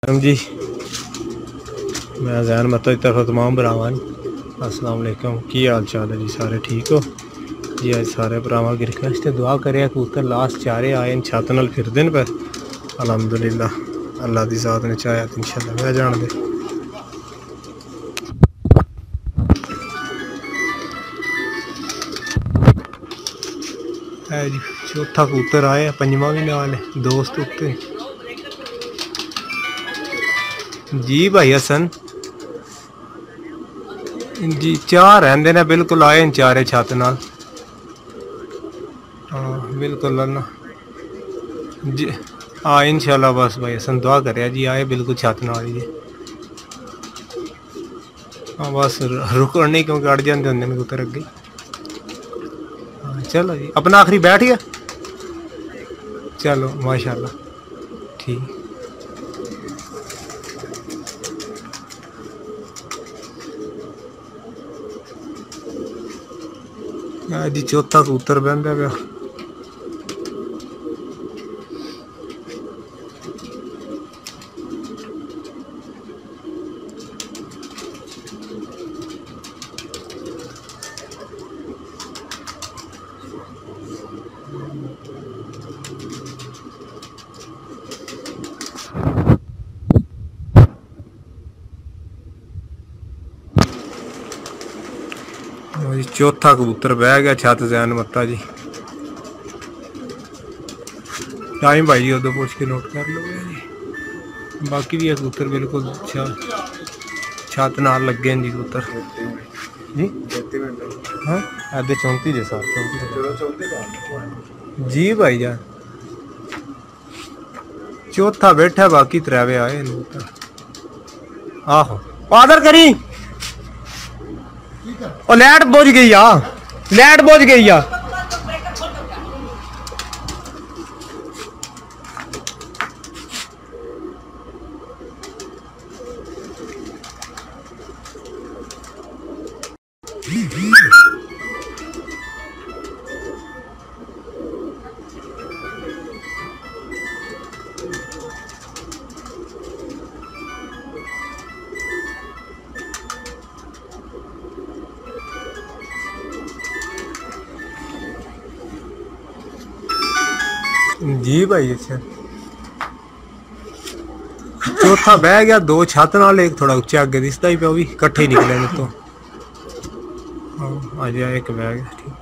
हम जी मैं जैन मतो की तरफ तमाम भरावान अस्सलाम वालेकुम। की हाल चाल है जी? सारे ठीक हो जी? अज सारे भरावां की रिक्वेस्ट है दुआ करे कबूतर लास्ट चारे आए इन छत नाल फिरदे न पर अलहमदुलिल्लाह अल्लाह की जात ने चाहया तो इंशाअल्लाह वह जान दे। है जी चौथा कबूतर आया, पंजवा भी नाल है, दोस्त उत्ते जी भाई हसन जी। चार रहंदे ने बिल्कुल आए इन चारे छत नाल। हाँ बिल्कुल ना जी। हाँ इंशाल्लाह बस भाई हसन दुआ करे जी आए बिल्कुल छत नाल ही जी। हाँ बस रुकण नहीं क्योंकि अड़ जाते होंगे कबूतर अगे। हाँ चलो जी अपना आखिरी बैठ गया। चलो माशाल्लाह ठीक। जी चौथा कबूतर बहंदा पिया। जी चौथा कबूतर बह गया छत जैन मत्ता जी। टाइम भाई जी उदो पूछ के नोट कर लो जी। बाकी भी कबूतर बिल्कुल छत नाल लगे जी कबूतर जी। हाँ अद्धे 34 जे साल 34 जी भाई जान। चौथा बैठा बाकी त्रैवे आए आहो आदर करी। ओ लाइट बुझ गई आ, लाइट बुझ गई आ। जी भाई अच्छा चौथा बह गया दो छत नाल, एक थोड़ा उच्चा अगे दिसदा ही पिया, भी कट्ठे ही निकले न तो। हाँ अज एक बह गया ठीक।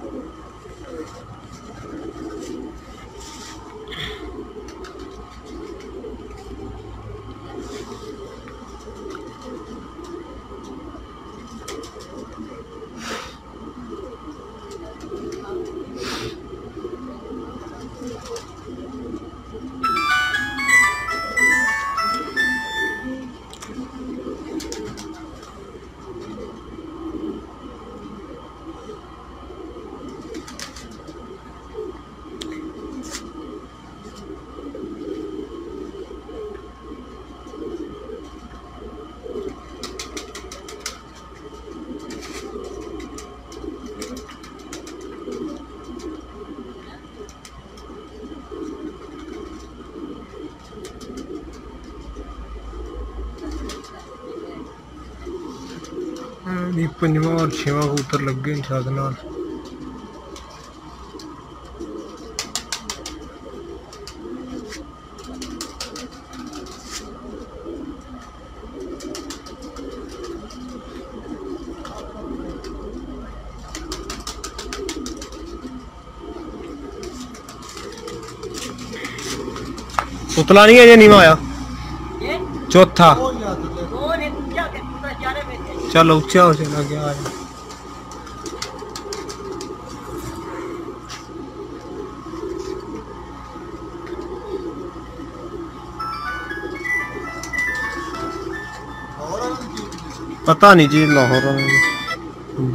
पंजवा और छेवा कबूतर लगे छत नाल। उतला नहीं है ये नीवा आया चौथा। चलो ऊंचा हो चला गया आज। पता नहीं जी लाहौर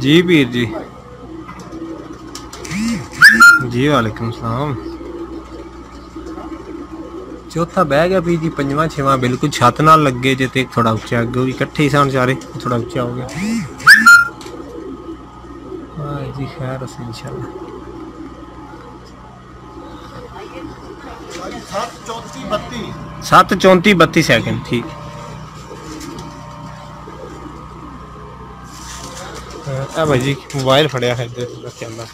जी पीर जी जी वालेकुम सलाम। चौथा बह गया भी जी, पंजवा छेवा बिल्कुल छत नाल लगे जे ते थोड़ा उच्चा अगे भी कट्ठे ही सन सारे, थोड़ा उच्चा हो गया। हाँ जी खैर अस इंशाल्लाह 7:34 32 सेकंड ठीक। भाई जी मोबाइल फड़िया है कैमरा।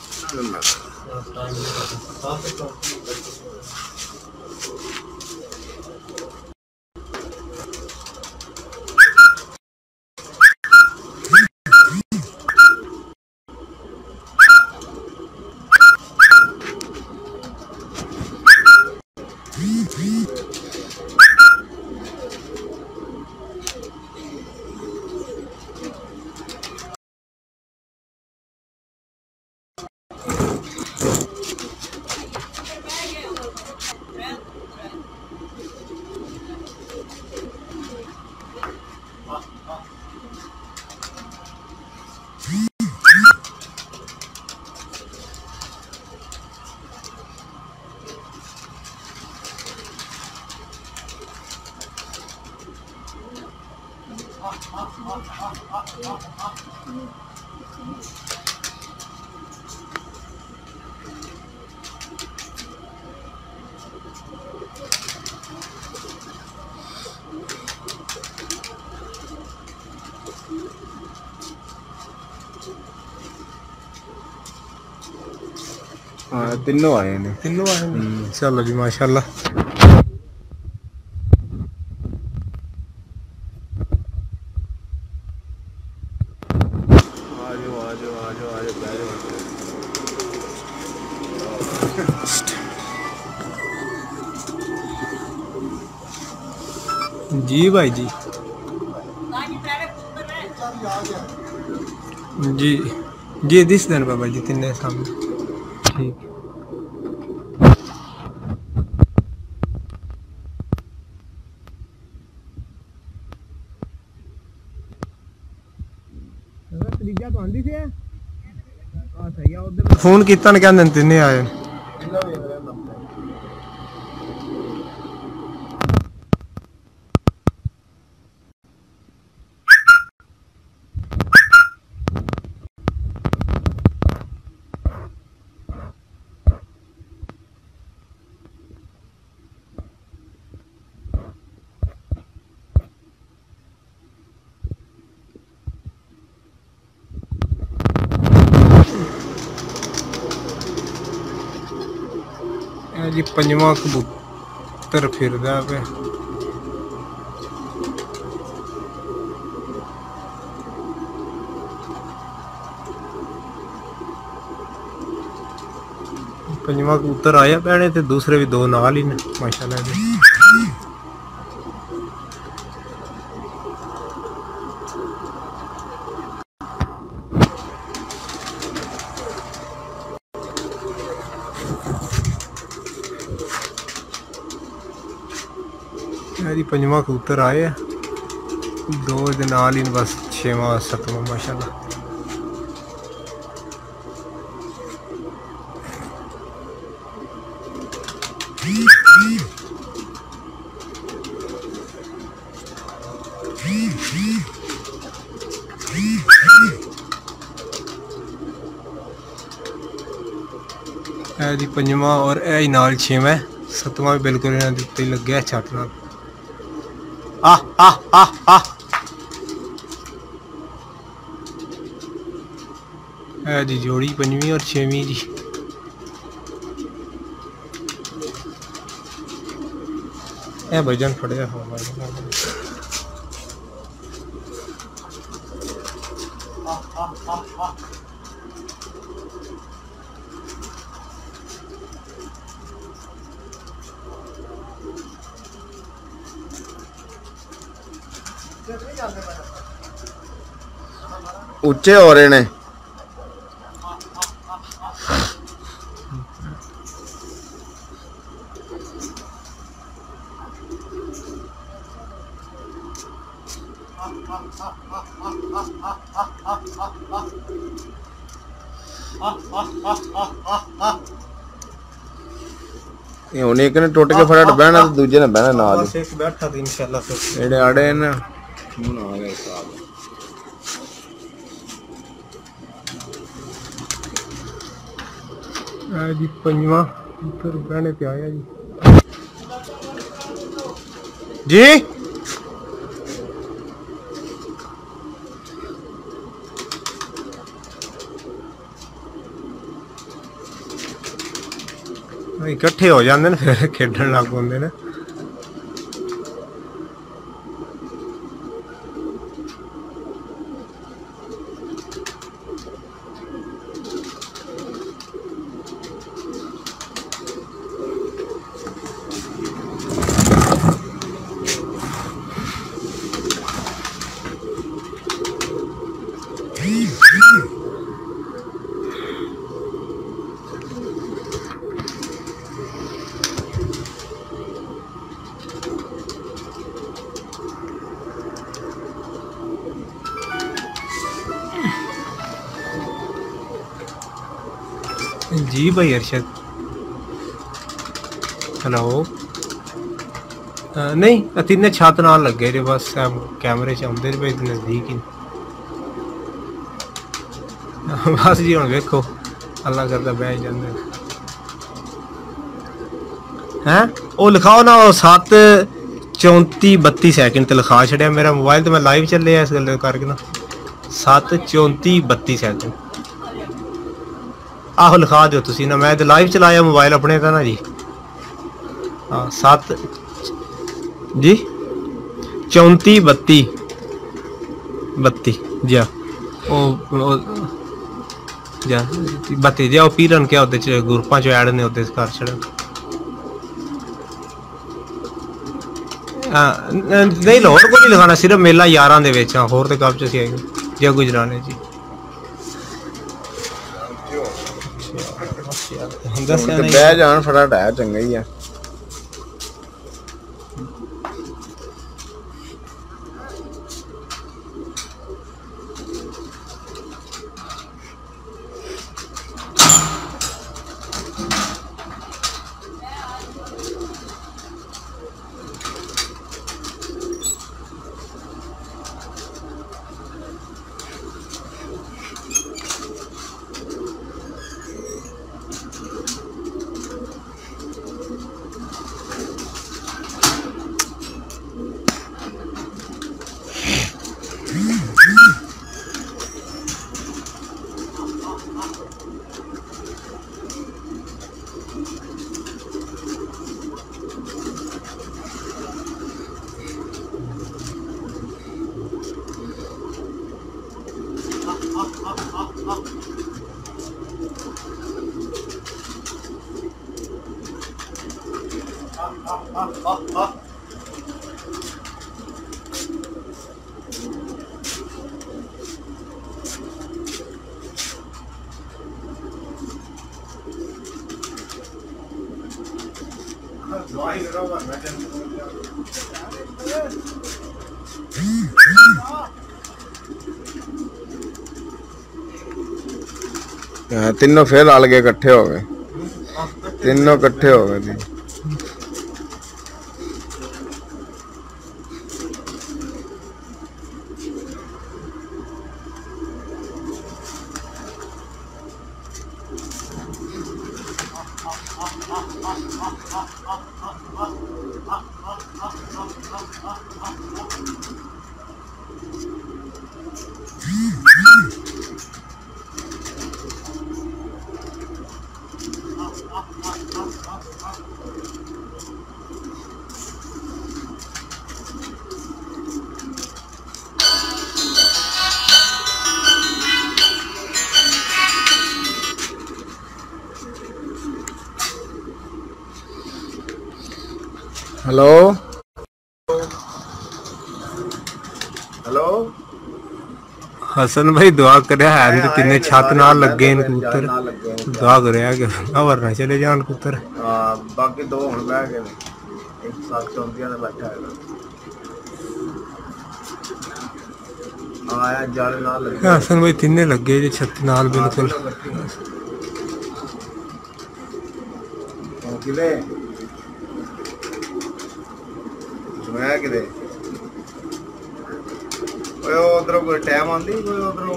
हाँ तीनों आए ने। चलो जी माशाल्लाह। जी भाई जी जी जी दिस दिन बाबा जी तीन सामने ठीक। फोन किया ना कहते तीन आए। जी पंजवा कबूतर फिरदा पे पंजवा कबूतर आया भैने ते दूसरे भी दो नाल ही ने माशाल्लाह जी। जी पंजवा कबूतर आए दो दे नाल ही बस छेवां सतवां माशाल्लाह। जी पंजवा और ए नाल छेवां सतवां भी बिल्कुल इन्हां दे उत्ते लग्या छत नाल। जी जोड़ी पंजवीं और छेवीं जी। ए भजन फड़िया हो उच्चे हो रहे ने। हुन एक ने टुट के फटाफट बहना तो दूजे ने बहना नाल ही। एक बैठा थे इंशाल्लाह फिर जेड़े आड़े न हुन आ गए साहब। जी पंजवा ऊपर बहने पे आया जी। जी इकट्ठे हो जाते हैं फिर खेडन लग पाते हैं। जी भाई अरशद, हेलो। नहीं तिन्ने छत नाल लगे जे बस कैमरे च आउंदे भाई नजदीक ही। बस जी हुण वेखो अल्लाह करदा बह जांदे हैं। वो लिखाओ ना 7:34 सेकंड ते लिखा छड़िया मेरा मोबाइल तो मैं लाइव चले इस गल करके ना 7:34 सेकंड आहो लिखा दो तुसी ना। मैं तो लाइव चलाया मोबाइल अपने का ना जी। हाँ 7 जी 34:32 जी ओ जा 32 जी पीरन क्या होते ग्रुपां च ऐड ने होते कर छड़े। नहीं लाहौर को नहीं लिखाना, सिर्फ मेला 11 दे विच। होर ते कब च सी आई जे गुजराने जी। बह जान फटाफट है चंगा ही है। तीनों फिर लाल गए इकट्ठे हो गए, तीनों इकट्ठे हो गए। हेलो हेलो हसन भाई दुआ करया है तो तिन्ने छत नाल लगे न कबूतर। दुआ करया कि वरना चले जान कबूतर। हां बाकी दो हुन बह गए, एक साथ चौंतिया ते बैठा है। आया जाल नाल लगे हसन भाई तिन्ने लगे जे छत नाल बिल्कुल। किले मैं किते उधरों कोई टाइम आती कोई उधरों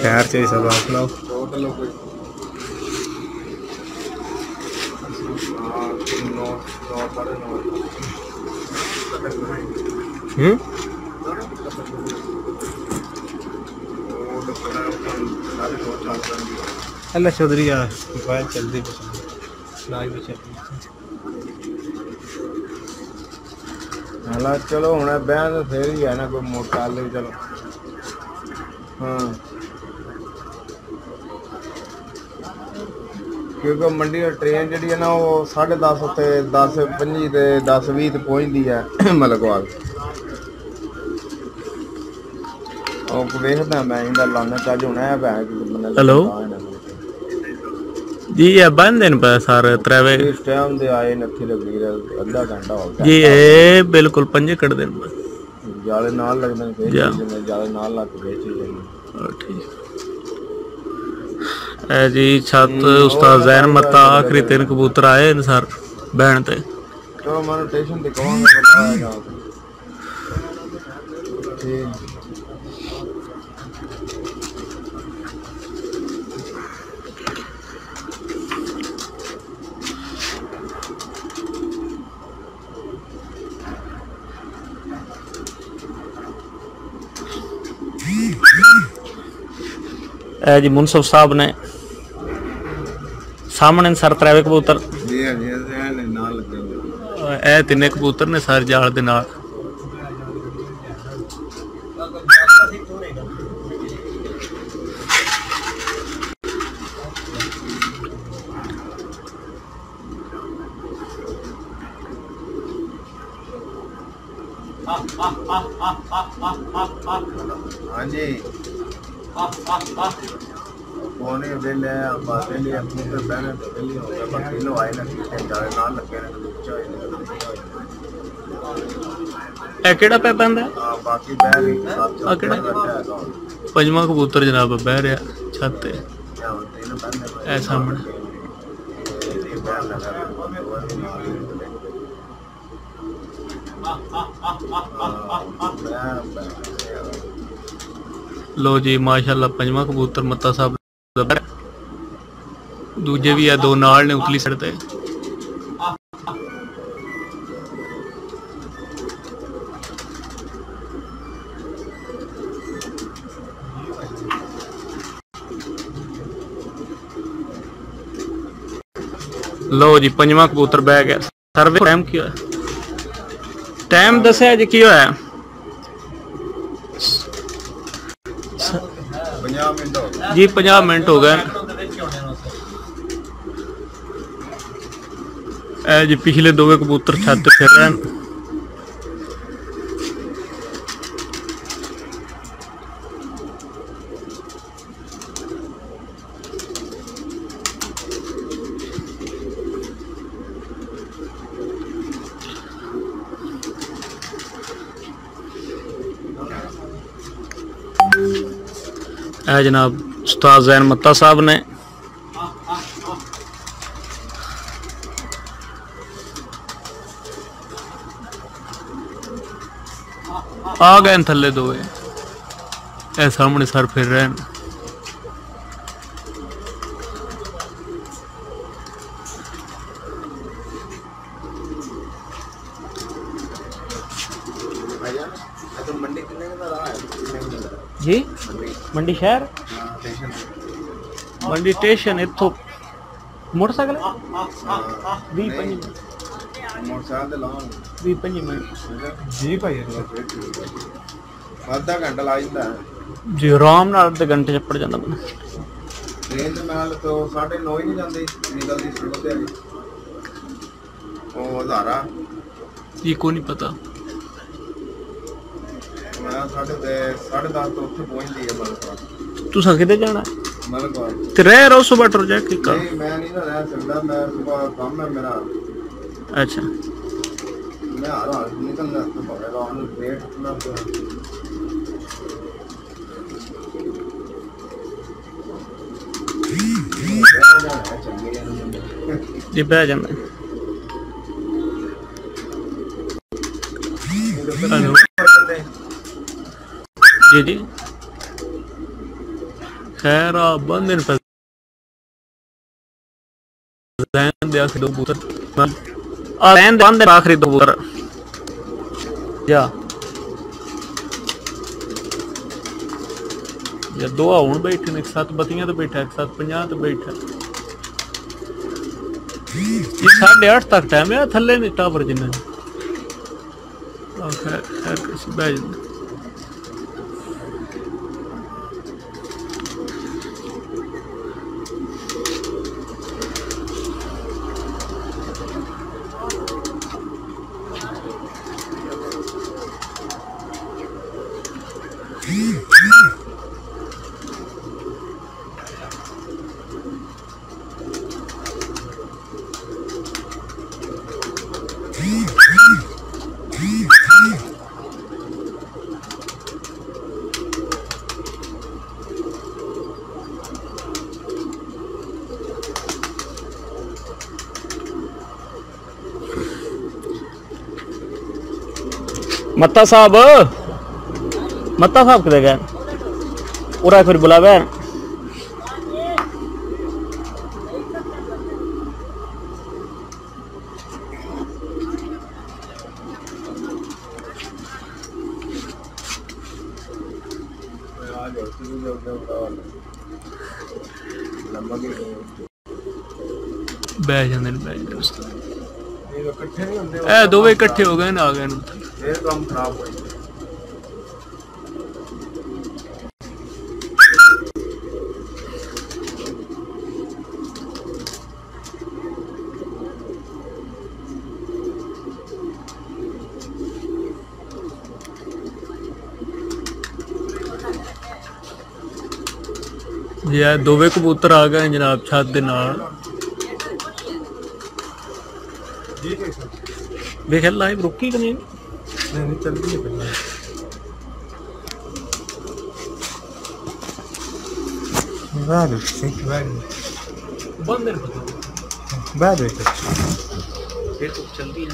खैर चाहिए सब आप लोग। अल्लाह चौधरी यार मोबाइल चलती लाइव भी चल हालांकि चलो हुण बहन तो फिर ही है ना कोई मोटा ले चलो। हाँ क्योंकि मंडी ट्रेन जी है ना वो 10:30 उत्ते 10:25 ते 10:20 ते पहुंचती है मलकवाल। वेखदा मैं इंदा लाना चज होना है भैन बंदा। हेलो जी ये बंद दिन पर सारे त्रैवे इस टाइम दे आए नथी लगी आधा घंटा हो गया जी ये बिल्कुल 5 कट दिन पर जाले नाल लगदे फिर चीज जाले नाल लग के चीज ठीक है जी। छत उस्ताद जैन मत्ता आखिरी 3 कबूतर आए न सर बहन ते तो मैं स्टेशन ते कहूंगा बताया ठीक जी मुनसफ साहब ने सामने सर त्रैवे कबूतर जी जी नाल लगे ए 3 कबूतर ने सर जाल दे नाल हाँ जी कोने वेले वेले अपने तो बहने तो वेले हो गया बाकी लो आए ना जाले नाल लगे ने ए केड़ा पे बंद है हां बाकी बह गई साथ आ केड़ा पंजवा कबूतर जनाब बह रहा छत ते ए सामने लो जी माशाल्लाह पंजवा कबूतर मत्ता साहब दूजे भी है 2 नाल ने उतली साइड ते लो जी पंजवा कबूतर बह गया सर्वे टाइम की होया टाइम दस्या जी की होया 50 मिनट हो गए जी 50 मिनट हो गए जी पिछले 2 कबूतर छत फिर रहे हैं जनाब उस्ताद जैन मत्ता साहब ने आ गए थले 2 ए सामने सर फिर रहे हैं जी मंडी शहर मंडी स्टेशन इथों मोटरसाइकिल 20-25 मोटरसाइकिल लाओ 20-25 मिनट जी भाई आधा घंटा ला जाता है जी आराम नाल आधे घंटे च पड़ जाता बंदा ट्रेन ते नाल तो 9:30 ही नहीं जाती निकलती सड़क ते ओ हजारा ये को नहीं पता मैं 10:30 तो उत्थे पहुंचदी है मलकवाल तुसा किते जाना मलकवाल ते रह रहो सुबह टुर जा के कर नहीं मैं नहीं ना रह सकता मैं सुबह काम है मेरा अच्छा मैं आ रहा हूं निकलना तो पड़ेगा ऑन वेट अपना जी बह जाना हेलो जी जी खैर बंद दिन पर दे आखिरी 2 कबूतर बंद आखिरी 2 कबूतर जा या दो हूँ बैठे ने, एक साथ बतियां तो बैठा, एक साथ 50 तो बैठा। ये 8:30 तक टाइम है थले ने टावर जिन्हें बह जाते। मत्ता साहब किधर गए? पूरा फिर बुलावे। बह जाते दोवे इकट्ठे हो गए ना, आ गए काम खराब हो जी। दोवे कबूतर आ गए जनाब छत दे नाल। देख लाइव रुकी कि नहीं? नहीं चलती है पहले बंद बाद में चलती है।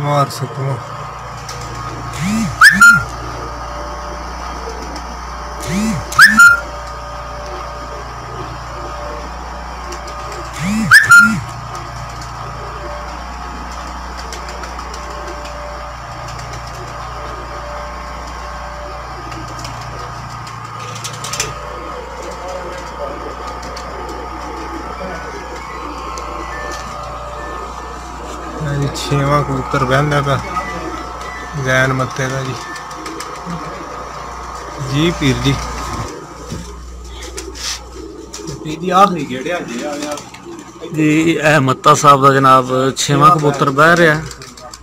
मार सकूं छेवां कबूतर बहंदा का जैन मत्ते का जी पीर जी आखिरी गेड़िया जी। यह मत्ता साहब का जनाब 6वां कबूतर बह रहा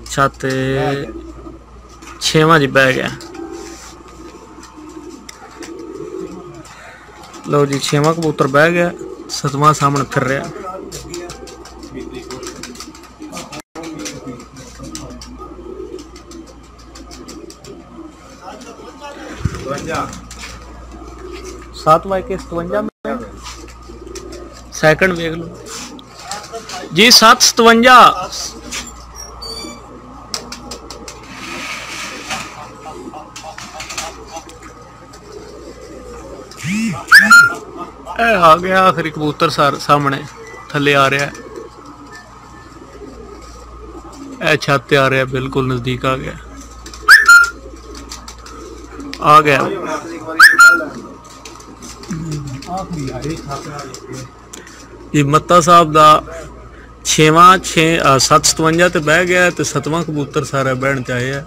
छत 6वां जी बह गया। लो जी 6वां कबूतर बह गया, 7वां सामने फिर रहा। सात वाई के 57 में सेकंड देख लो जी। 757 आ गया आखिरी कबूतर सामने थले आ रहा है, छत आ रहा है, बिल्कुल नजदीक आ गया। आखिरी यारी छापा जी मत्ता साहब दा 6वां 757 ते बह गया ते 7वां कबूतर सारा बहन च आया।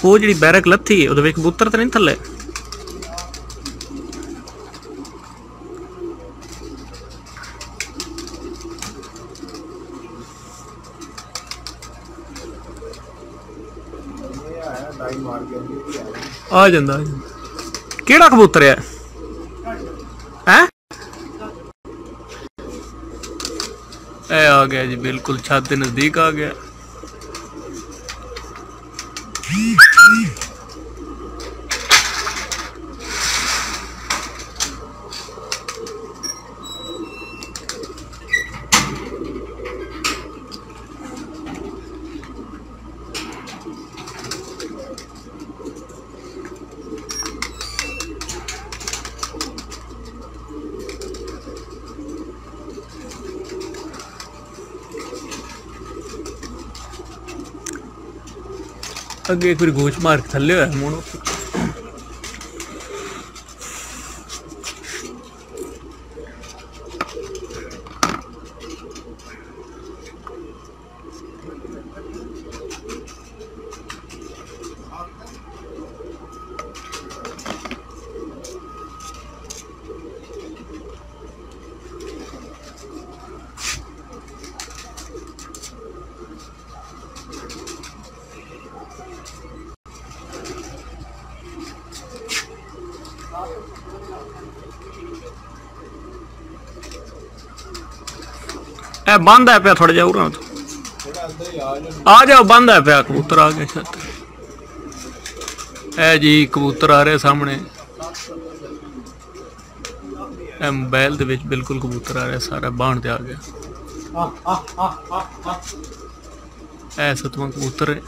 वो जी बैरक लत्थी उहदे विच कबूतर तो नहीं थले। आ जांदा केड़ा कबूतर है? ए आ गया जी बिल्कुल छत के नजदीक आ गया। अगे एक बार गोश मार के थले होया मोनो। ए बंद है पे थोड़ा जा उरा तो आ जाओ बंद है पे कबूतर आ गए छत। ए जी कबूतर आ रहे सामने ए मोबाइल दे विच बिल्कुल कबूतर आ रहा सारा बाण ते आ गया। ए 7वां कबूतर है।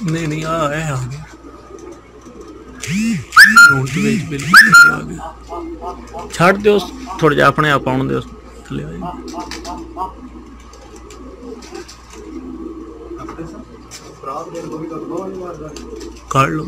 नहीं आ गया बिल्कुल आ गया। छड़ दो थोड़ा जा अपने आप आने दो थले काट लो।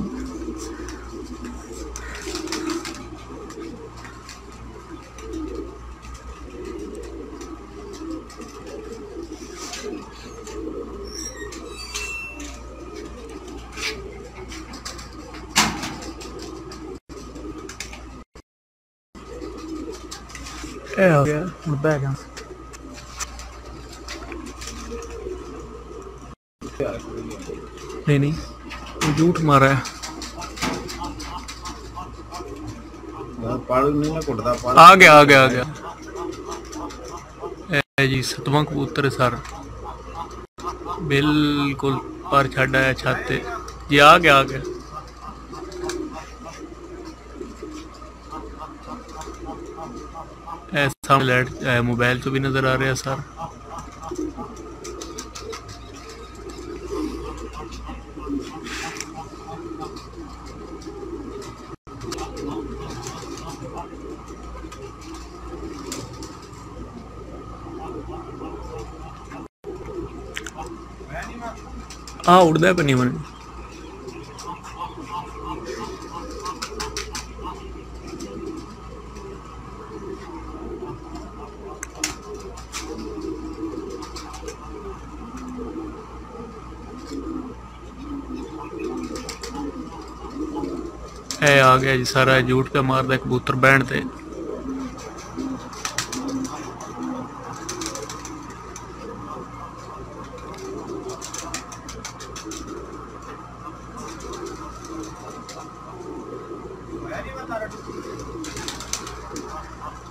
हो गया बैग नहीं झूठ मारा है। आ गया ए जी 7वां कबूतर सर बिल्कुल पर छड़ आया छत जी आ गया सामने लाइट मोबाइल तो भी नजर आ रहा है सर। उड़दा पे नहीं मन आ गया जी सारा झूठ पे मारदा कबूतर बैंड ते।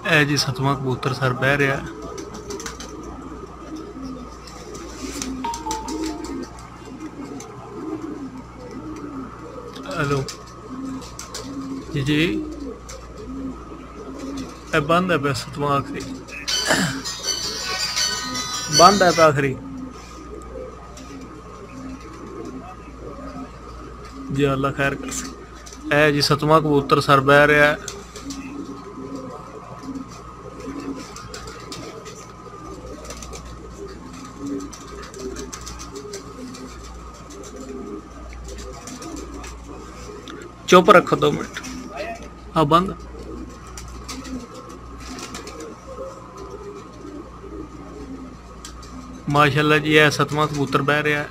ए जी 7वां कबूतर सर बह रहा है। हेलो जी जी बंद है पे 7वां आखिरी बंद है पे आखिरी जी अल्लाह खैर कर सके। ए जी 7वां कबूतर सर बह रहा है। चुप रखो 2 मिनट। हाँ बंद। माशाल्लाह जी है 7वां कबूतर बह रहा है।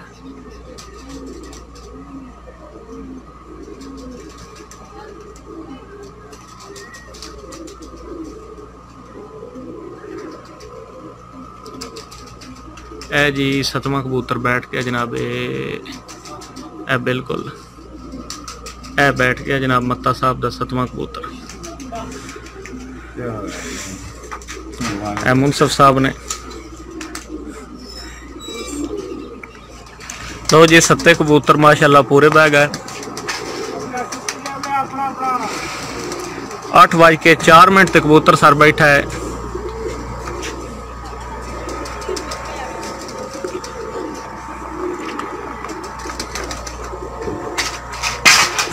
ए जी 7वां कबूतर बैठ गया जनाब। ए बिल्कुल ए बैठ गया जनाब मत्ता साहब का 7वां कबूतर। ए मुनसफ साहब ने तो जी 7 कबूतर माशाल्लाह पूरे बह गए। 8:04 तक कबूतर सर बैठा है।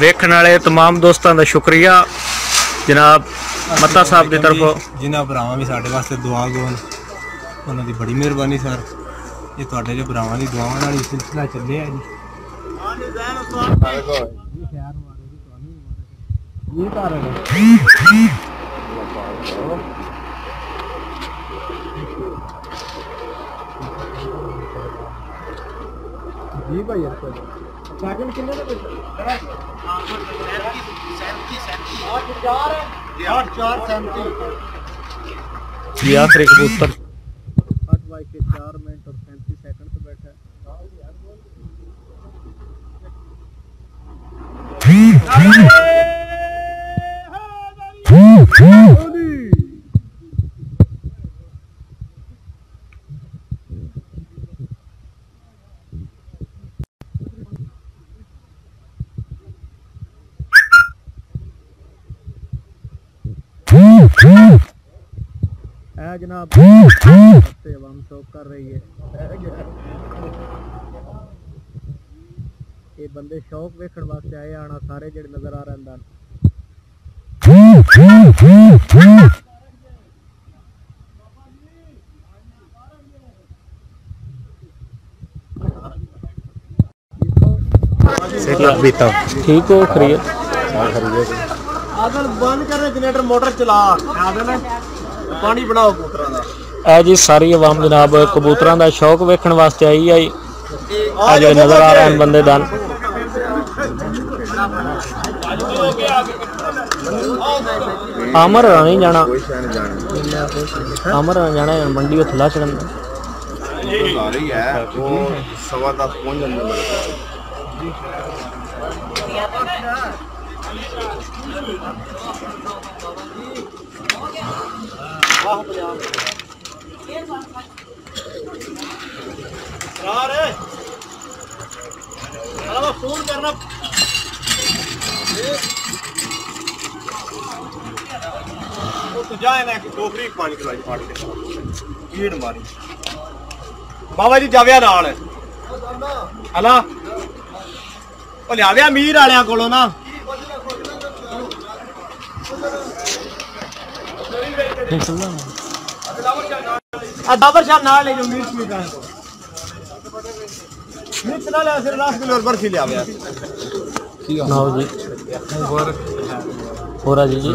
वेखण वाले तमाम दोस्तों का शुक्रिया जनाब मत्ता साहब की तरफों। जिन्होंने भरावां भी साढ़े वास्ते दुआ गोन उन्होंने बड़ी मेहरबानी सर। ये तुहाडे जो भरावां दी दुआवां नाल ही सिलसिला चलिया जी। जी भाई सेकंड कितने दे जी आखिरी कबूतर 8:04 और 37 सेकंड पे बैठा है। जनाब हम शौक कर रही है। ये बंदे शौक वेखण वास्ते आए आना सारे जेड़े नजर आ रहे हैं। ठीक हो खरीद बंद कर जनरेटर मोटर चला पानी बनाओ कबूतरां दा। ए जी सारी अवाम जनाब कबूतरां दा शौक वेखण वास्ते आई है। आज नजर आ रहे हैं बंदे दान। आमर नहीं जाना आमर जाना मंडी को थला चढ़न फोन करना तो जाए ना टोकरी पानी खिलाई फाड़ के भीड़ मारी बाबा जी जाविया नाल हला ओ लियाविया मीर वालियां कोलों ना दाबर शाह नाल ले जो मिर्च भी का मिर्च ना ले सिर्फ 10 किलो बर्फी ले आवे नाओ जी पूरा जी जी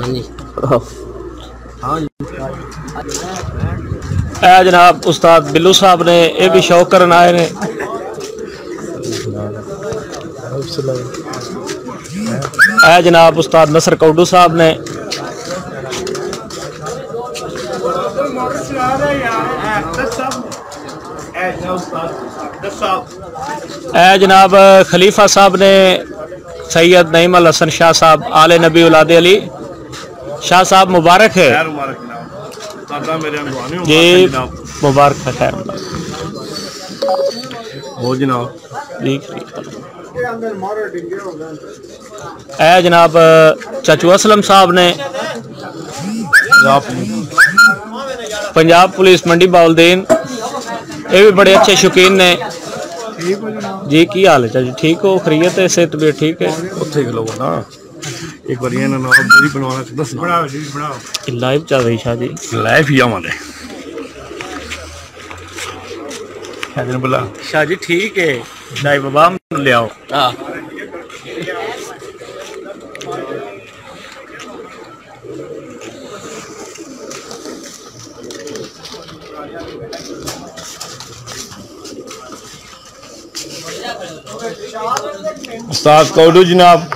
हां जी ए जनाब उस्ताद बिल्लू साहब ने ये भी शौक करन आए ने। ए जनाब उस्ताद नसर कौडू साहब ने जनाब खलीफा साहब ने सैयद नईम अल हसन शाह साहब आले नबी औलाद अली शाह साहब मुबारक है। आदा मेरे अनवानी जी मुबारक है हो जनाब ठीक है जनाब चाचू असलम साहब ने पंजाब पुलिस मंडी बाउलदीन ये भी बड़े अच्छे शौकीन ने जी की हाल है चाचू ठीक हो खरीयत है सेहत भी ठीक है उत्थे खलो ना एक बार ये ना मेरी बनवाना दस बनाओ जी बनाओ लाइव चल रही शाह जी लाइव ही आवांगे शादी बोला शाह जी ठीक है लाइव बाबा ले आओ हां उस्ताद कौडू जनाब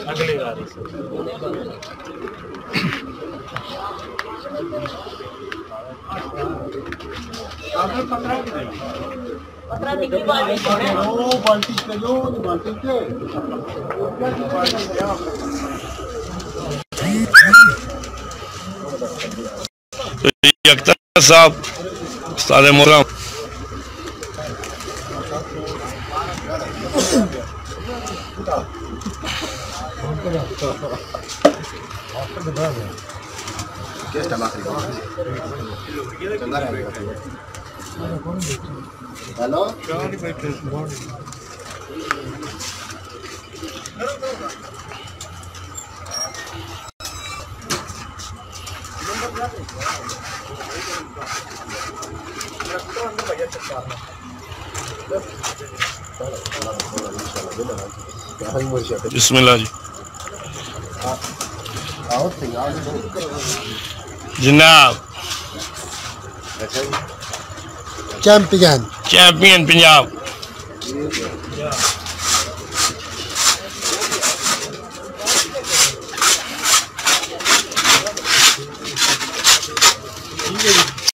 अगली बारी अख्तर साहब उस्ताद मोहतरम हेलो बिस्मिल्लाह जी जनाब चैंपियन चैंपियन पंजाब